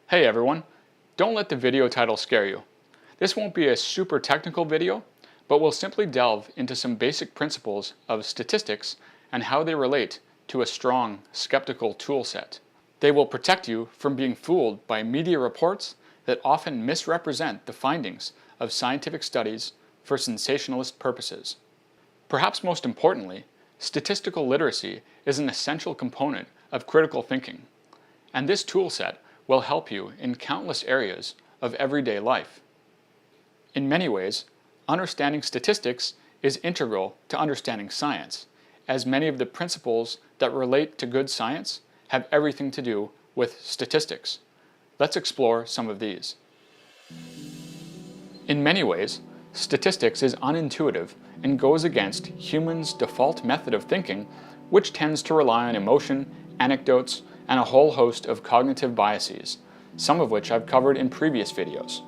Hey everyone, don't let the video title scare you. This won't be a super technical video, but we'll simply delve into some basic principles of statistics and how they relate to a strong, skeptical tool set. They will protect you from being fooled by media reports that often misrepresent the findings of scientific studies for sensationalist purposes. Perhaps most importantly, statistical literacy is an essential component of critical thinking, and this tool set will help you in countless areas of everyday life. In many ways, understanding statistics is integral to understanding science, as many of the principles that relate to good science have everything to do with statistics. Let's explore some of these. In many ways, statistics is unintuitive and goes against humans' default method of thinking, which tends to rely on emotion, anecdotes, and a whole host of cognitive biases, some of which I've covered in previous videos.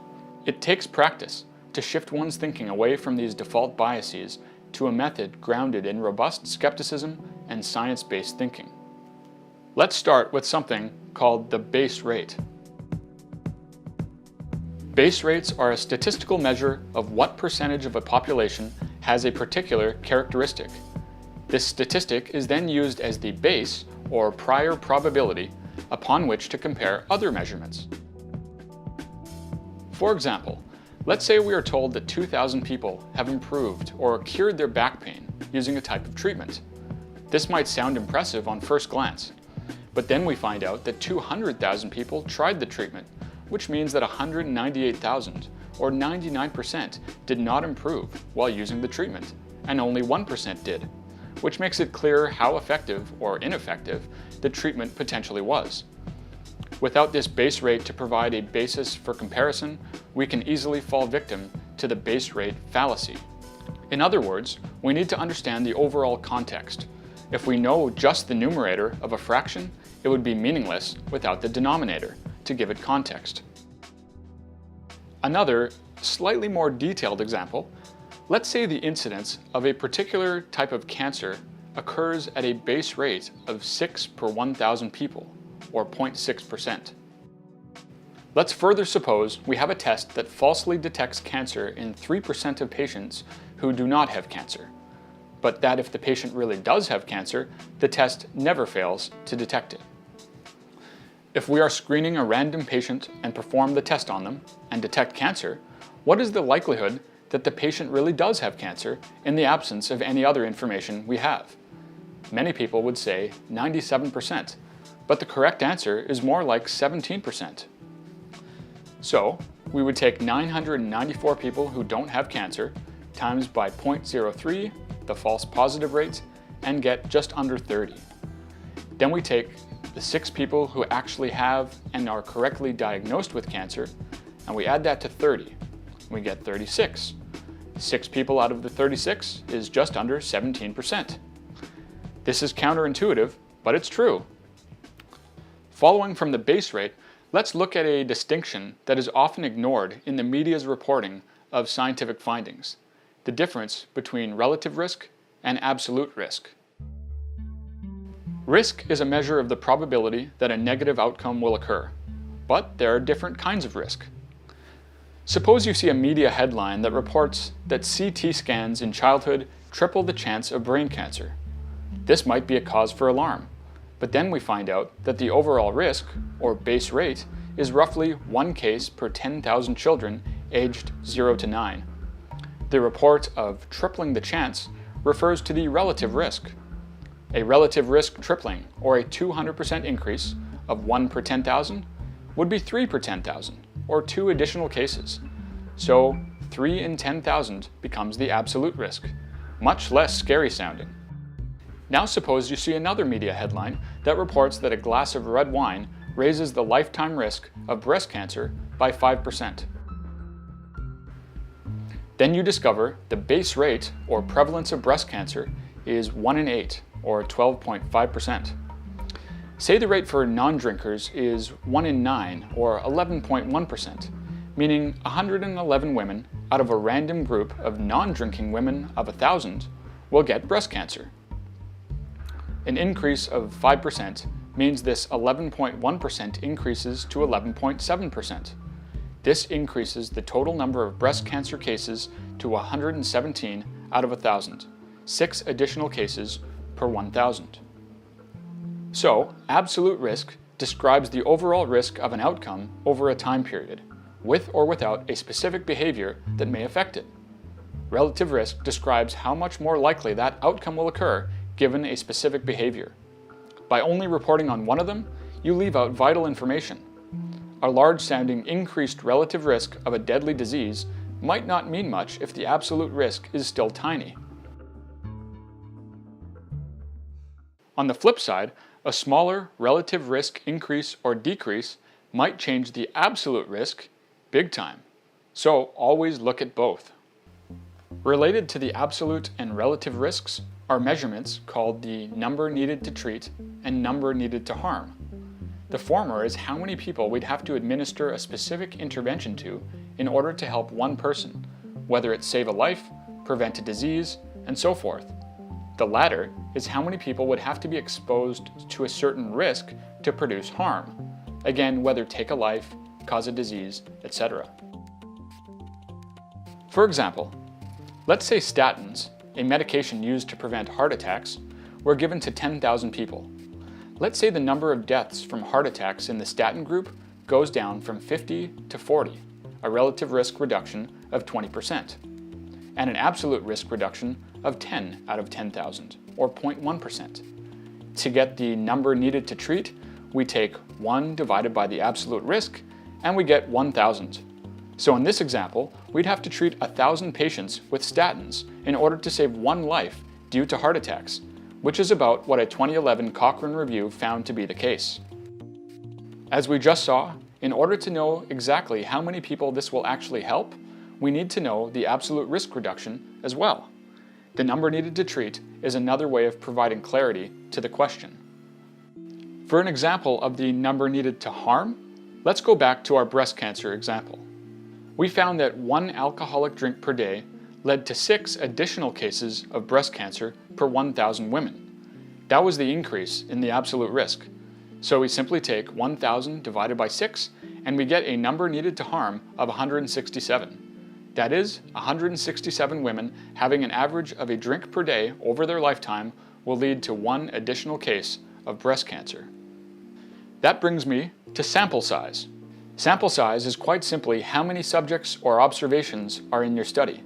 It takes practice to shift one's thinking away from these default biases to a method grounded in robust skepticism and science-based thinking. Let's start with something called the base rate. Base rates are a statistical measure of what percentage of a population has a particular characteristic. This statistic is then used as the base or prior probability upon which to compare other measurements. For example, let's say we are told that 2,000 people have improved or cured their back pain using a type of treatment. This might sound impressive on first glance, but then we find out that 200,000 people tried the treatment, which means that 198,000 or 99% did not improve while using the treatment, and only 1% did, which makes it clear how effective or ineffective the treatment potentially was. Without this base rate to provide a basis for comparison, we can easily fall victim to the base rate fallacy. In other words, we need to understand the overall context. If we know just the numerator of a fraction, it would be meaningless without the denominator to give it context. Another, slightly more detailed example, let's say the incidence of a particular type of cancer occurs at a base rate of 6 per 1,000 people, or 0.6%. Let's further suppose we have a test that falsely detects cancer in 3% of patients who do not have cancer, but that if the patient really does have cancer, the test never fails to detect it. If we are screening a random patient and perform the test on them and detect cancer, what is the likelihood that the patient really does have cancer in the absence of any other information we have? Many people would say 97%, but the correct answer is more like 17%. So, we would take 994 people who don't have cancer, times by 0.03, the false positive rate, and get just under 30. Then we take the 6 people who actually have and are correctly diagnosed with cancer, and we add that to 30. We get 36. 6 people out of the 36 is just under 17%. This is counterintuitive, but it's true. Following from the base rate, let's look at a distinction that is often ignored in the media's reporting of scientific findings: the difference between relative risk and absolute risk. Risk is a measure of the probability that a negative outcome will occur, but there are different kinds of risk. Suppose you see a media headline that reports that CT scans in childhood triple the chance of brain cancer. This might be a cause for alarm, but then we find out that the overall risk, or base rate, is roughly 1 case per 10,000 children aged 0 to 9. The report of tripling the chance refers to the relative risk. A relative risk tripling, or a 200% increase of 1 per 10,000, would be 3 per 10,000, or 2 additional cases. So 3 in 10,000 becomes the absolute risk, much less scary sounding. Now suppose you see another media headline that reports that a glass of red wine raises the lifetime risk of breast cancer by 5%. Then you discover the base rate or prevalence of breast cancer is 1 in 8, or 12.5%. Say the rate for non-drinkers is 1 in 9, or 11.1%, meaning 111 women out of a random group of non-drinking women of 1,000 will get breast cancer. An increase of 5% means this 11.1% increases to 11.7%. This increases the total number of breast cancer cases to 117 out of 1,000, 6 additional cases per 1,000. So, absolute risk describes the overall risk of an outcome over a time period, with or without a specific behavior that may affect it. Relative risk describes how much more likely that outcome will occur given a specific behavior. By only reporting on one of them, you leave out vital information. A large-sounding increased relative risk of a deadly disease might not mean much if the absolute risk is still tiny. On the flip side, a smaller relative risk increase or decrease might change the absolute risk big time. So always look at both. Related to the absolute and relative risks are measurements called the number needed to treat and number needed to harm. The former is how many people we'd have to administer a specific intervention to in order to help one person, whether it save a life, prevent a disease, and so forth. The latter is how many people would have to be exposed to a certain risk to produce harm, again, whether take a life, cause a disease, etc. For example, let's say statins, a medication used to prevent heart attacks, were given to 10,000 people. Let's say the number of deaths from heart attacks in the statin group goes down from 50 to 40, a relative risk reduction of 20%, and an absolute risk reduction of 10 out of 10,000, or 0.1%. To get the number needed to treat, we take 1 divided by the absolute risk, and we get 1,000. So in this example, we'd have to treat 1,000 patients with statins in order to save 1 life due to heart attacks, which is about what a 2011 Cochrane review found to be the case. As we just saw, in order to know exactly how many people this will actually help, we need to know the absolute risk reduction as well. The number needed to treat is another way of providing clarity to the question. For an example of the number needed to harm, let's go back to our breast cancer example. We found that 1 alcoholic drink per day led to 6 additional cases of breast cancer per 1,000 women. That was the increase in the absolute risk. So we simply take 1,000 divided by 6, and we get a number needed to harm of 167. That is, 167 women having an average of a drink per day over their lifetime will lead to 1 additional case of breast cancer. That brings me to sample size. Sample size is quite simply how many subjects or observations are in your study.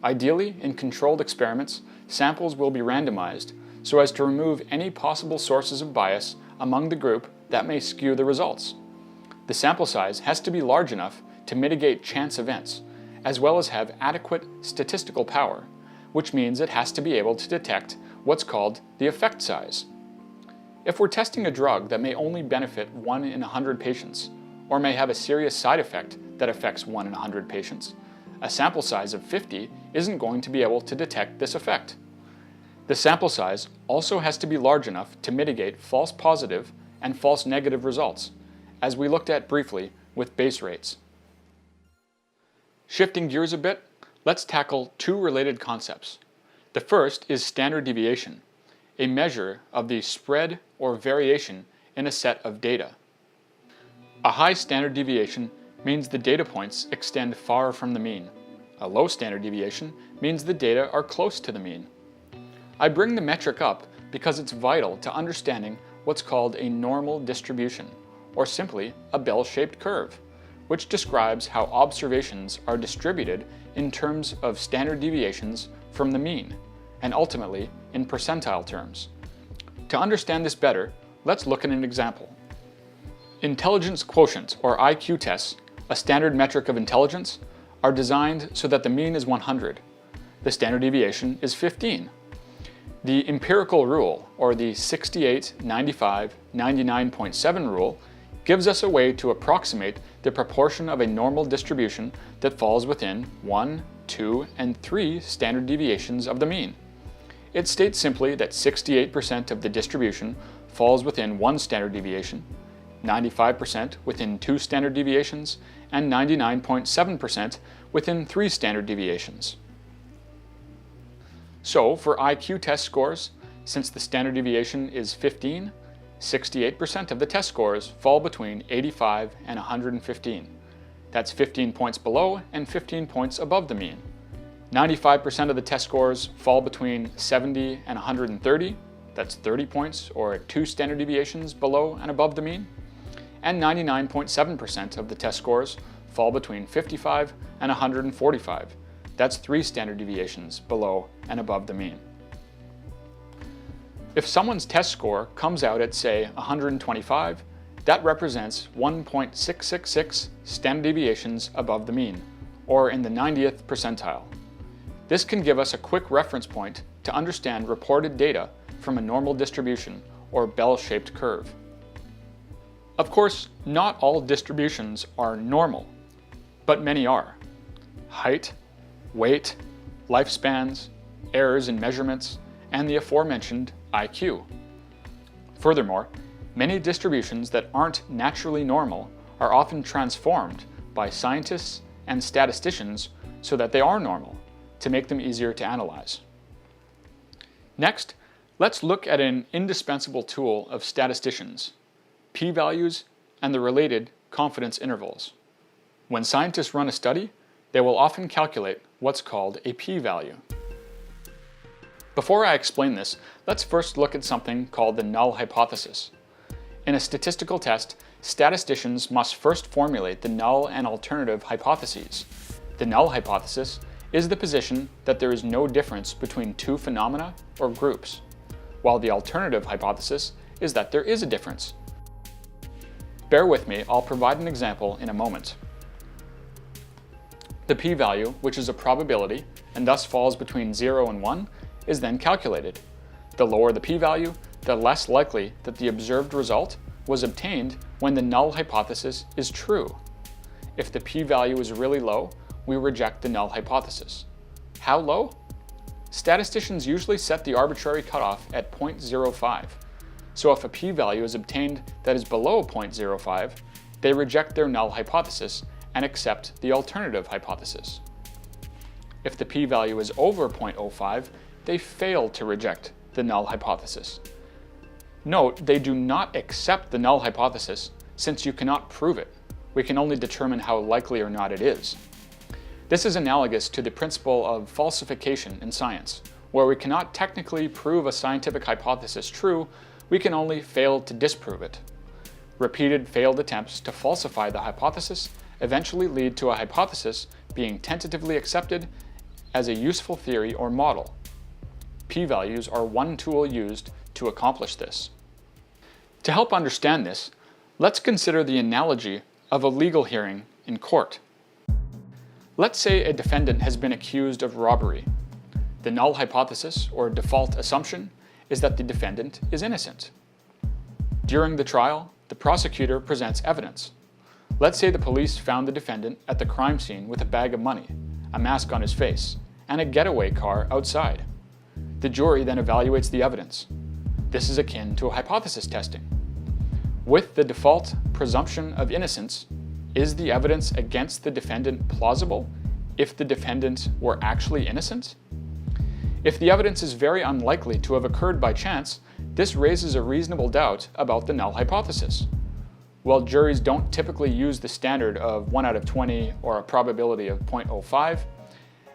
Ideally, in controlled experiments, samples will be randomized so as to remove any possible sources of bias among the group that may skew the results. The sample size has to be large enough to mitigate chance events, as well as have adequate statistical power, which means it has to be able to detect what's called the effect size. If we're testing a drug that may only benefit 1 in 100 patients, or may have a serious side effect that affects 1 in 100 patients, a sample size of 50 isn't going to be able to detect this effect. The sample size also has to be large enough to mitigate false positive and false negative results, as we looked at briefly with base rates. Shifting gears a bit, let's tackle 2 related concepts. The first is standard deviation, a measure of the spread or variation in a set of data. A high standard deviation means the data points extend far from the mean. A low standard deviation means the data are close to the mean. I bring the metric up because it's vital to understanding what's called a normal distribution, or simply a bell-shaped curve, which describes how observations are distributed in terms of standard deviations from the mean, and ultimately in percentile terms. To understand this better, let's look at an example. Intelligence quotient, or IQ tests, a standard metric of intelligence, are designed so that the mean is 100. The standard deviation is 15. The empirical rule, or the 68, 95, 99.7 rule, gives us a way to approximate the proportion of a normal distribution that falls within 1, 2, and 3 standard deviations of the mean. It states simply that 68% of the distribution falls within 1 standard deviation, 95% within 2 standard deviations, and 99.7% within 3 standard deviations. So for IQ test scores, since the standard deviation is 15, 68% of the test scores fall between 85 and 115. That's 15 points below and 15 points above the mean. 95% of the test scores fall between 70 and 130. That's 30 points or 2 standard deviations below and above the mean. And 99.7% of the test scores fall between 55 and 145. That's 3 standard deviations below and above the mean. If someone's test score comes out at, say, 125, that represents 1.666 standard deviations above the mean, or in the 90th percentile. This can give us a quick reference point to understand reported data from a normal distribution or bell-shaped curve. Of course, not all distributions are normal, but many are. Height, weight, lifespans, errors in measurements, and the aforementioned IQ. Furthermore, many distributions that aren't naturally normal are often transformed by scientists and statisticians so that they are normal, to make them easier to analyze. Next, let's look at an indispensable tool of statisticians: p-values and the related confidence intervals. When scientists run a study, they will often calculate what's called a p-value. Before I explain this, let's first look at something called the null hypothesis. In a statistical test, statisticians must first formulate the null and alternative hypotheses. The null hypothesis is the position that there is no difference between two phenomena or groups, while the alternative hypothesis is that there is a difference. Bear with me, I'll provide an example in a moment. The p-value, which is a probability and thus falls between 0 and 1, is then calculated. The lower the p-value, the less likely that the observed result was obtained when the null hypothesis is true. If the p-value is really low, we reject the null hypothesis. How low? Statisticians usually set the arbitrary cutoff at 0.05. So if a p-value is obtained that is below 0.05, they reject their null hypothesis and accept the alternative hypothesis. If the p-value is over 0.05, they fail to reject the null hypothesis. Note, they do not accept the null hypothesis since you cannot prove it. We can only determine how likely or not it is. This is analogous to the principle of falsification in science, where we cannot technically prove a scientific hypothesis true, we can only fail to disprove it. Repeated failed attempts to falsify the hypothesis eventually lead to a hypothesis being tentatively accepted as a useful theory or model. P-values are one tool used to accomplish this. To help understand this, let's consider the analogy of a legal hearing in court. Let's say a defendant has been accused of robbery. The null hypothesis, or default assumption, is that the defendant is innocent. During the trial, the prosecutor presents evidence. Let's say the police found the defendant at the crime scene with a bag of money, a mask on his face, and a getaway car outside. The jury then evaluates the evidence. This is akin to hypothesis testing. With the default presumption of innocence, is the evidence against the defendant plausible if the defendant were actually innocent? If the evidence is very unlikely to have occurred by chance, this raises a reasonable doubt about the null hypothesis. While juries don't typically use the standard of 1 out of 20 or a probability of 0.05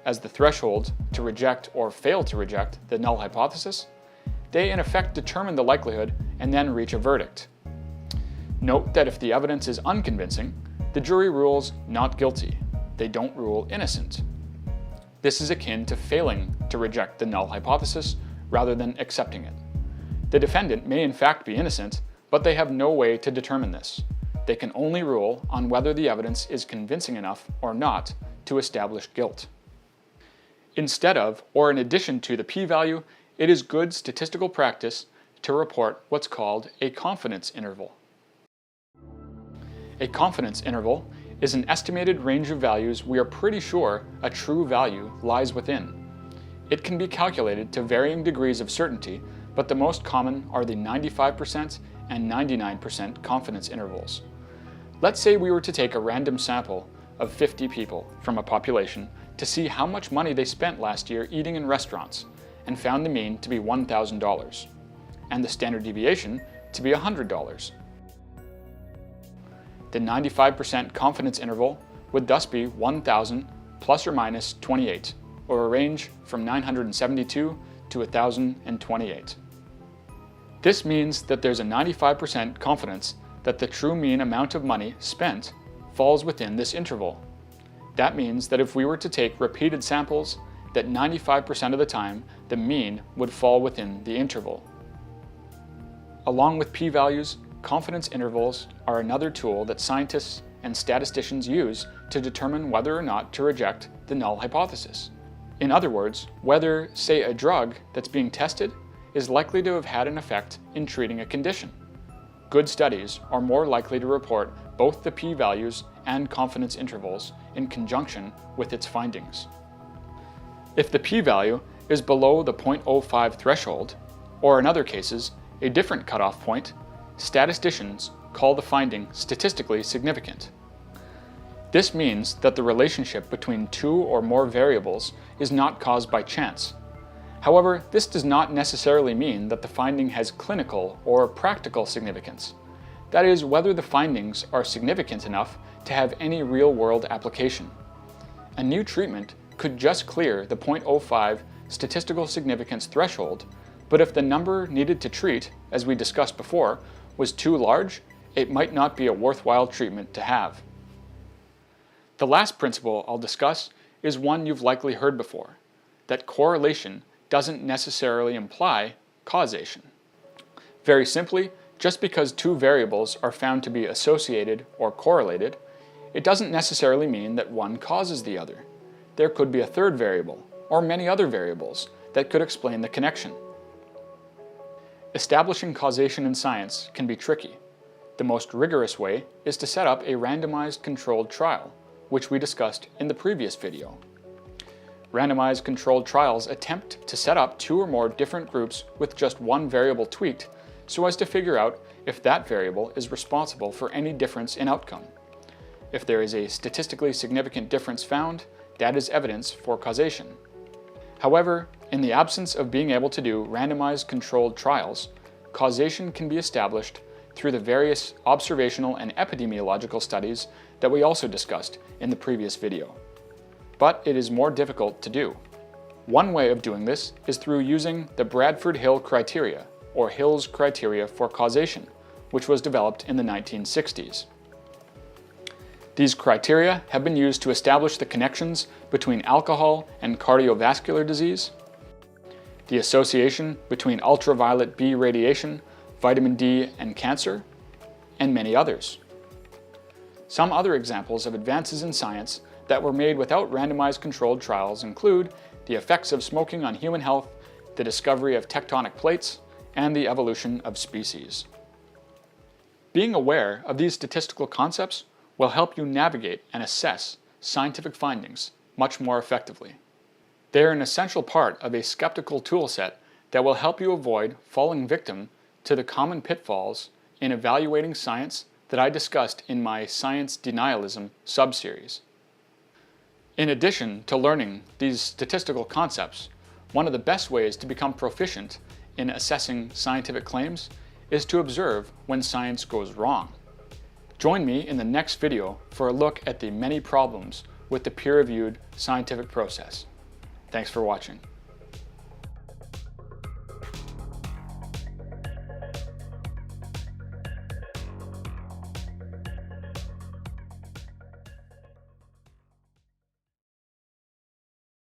as the threshold to reject or fail to reject the null hypothesis, they in effect determine the likelihood and then reach a verdict. Note that if the evidence is unconvincing, the jury rules not guilty. They don't rule innocent. This is akin to failing to reject the null hypothesis rather than accepting it. The defendant may in fact be innocent, but they have no way to determine this. They can only rule on whether the evidence is convincing enough or not to establish guilt. Instead of, or in addition to the p-value, it is good statistical practice to report what's called a confidence interval. A confidence interval is an estimated range of values we are pretty sure a true value lies within. It can be calculated to varying degrees of certainty, but the most common are the 95% and 99% confidence intervals. Let's say we were to take a random sample of 50 people from a population to see how much money they spent last year eating in restaurants, and found the mean to be $1,000, and the standard deviation to be $100. The 95% confidence interval would thus be 1,000 plus or minus 28, or a range from 972 to 1,028. This means that there's a 95% confidence that the true mean amount of money spent falls within this interval. That means that if we were to take repeated samples, that 95% of the time the mean would fall within the interval. Along with p-values, confidence intervals are another tool that scientists and statisticians use to determine whether or not to reject the null hypothesis. In other words, whether, say, a drug that's being tested is likely to have had an effect in treating a condition. Good studies are more likely to report both the p-values and confidence intervals in conjunction with its findings. If the p-value is below the 0.05 threshold, or in other cases, a different cutoff point, statisticians call the finding statistically significant. This means that the relationship between two or more variables is not caused by chance. However, this does not necessarily mean that the finding has clinical or practical significance. That is, whether the findings are significant enough to have any real-world application. A new treatment could just clear the 0.05 statistical significance threshold, but if the number needed to treat, as we discussed before, was too large, it might not be a worthwhile treatment to have. The last principle I'll discuss is one you've likely heard before, that correlation doesn't necessarily imply causation. Very simply, just because two variables are found to be associated or correlated, it doesn't necessarily mean that one causes the other. There could be a third variable, or many other variables, that could explain the connection. Establishing causation in science can be tricky. The most rigorous way is to set up a randomized controlled trial, which we discussed in the previous video. Randomized controlled trials attempt to set up two or more different groups with just one variable tweaked so as to figure out if that variable is responsible for any difference in outcome. If there is a statistically significant difference found, that is evidence for causation. However, in the absence of being able to do randomized controlled trials, causation can be established through the various observational and epidemiological studies that we also discussed in the previous video. But it is more difficult to do. One way of doing this is through using the Bradford-Hill criteria, or Hill's criteria for causation, which was developed in the 1960s. These criteria have been used to establish the connections between alcohol and cardiovascular disease, the association between ultraviolet B radiation, vitamin D, and cancer, and many others. Some other examples of advances in science that were made without randomized controlled trials include the effects of smoking on human health, the discovery of tectonic plates, and the evolution of species. Being aware of these statistical concepts will help you navigate and assess scientific findings much more effectively. They are an essential part of a skeptical toolset that will help you avoid falling victim to the common pitfalls in evaluating science that I discussed in my Science Denialism subseries. In addition to learning these statistical concepts, one of the best ways to become proficient in assessing scientific claims is to observe when science goes wrong. Join me in the next video for a look at the many problems with the peer-reviewed scientific process. Thanks for watching.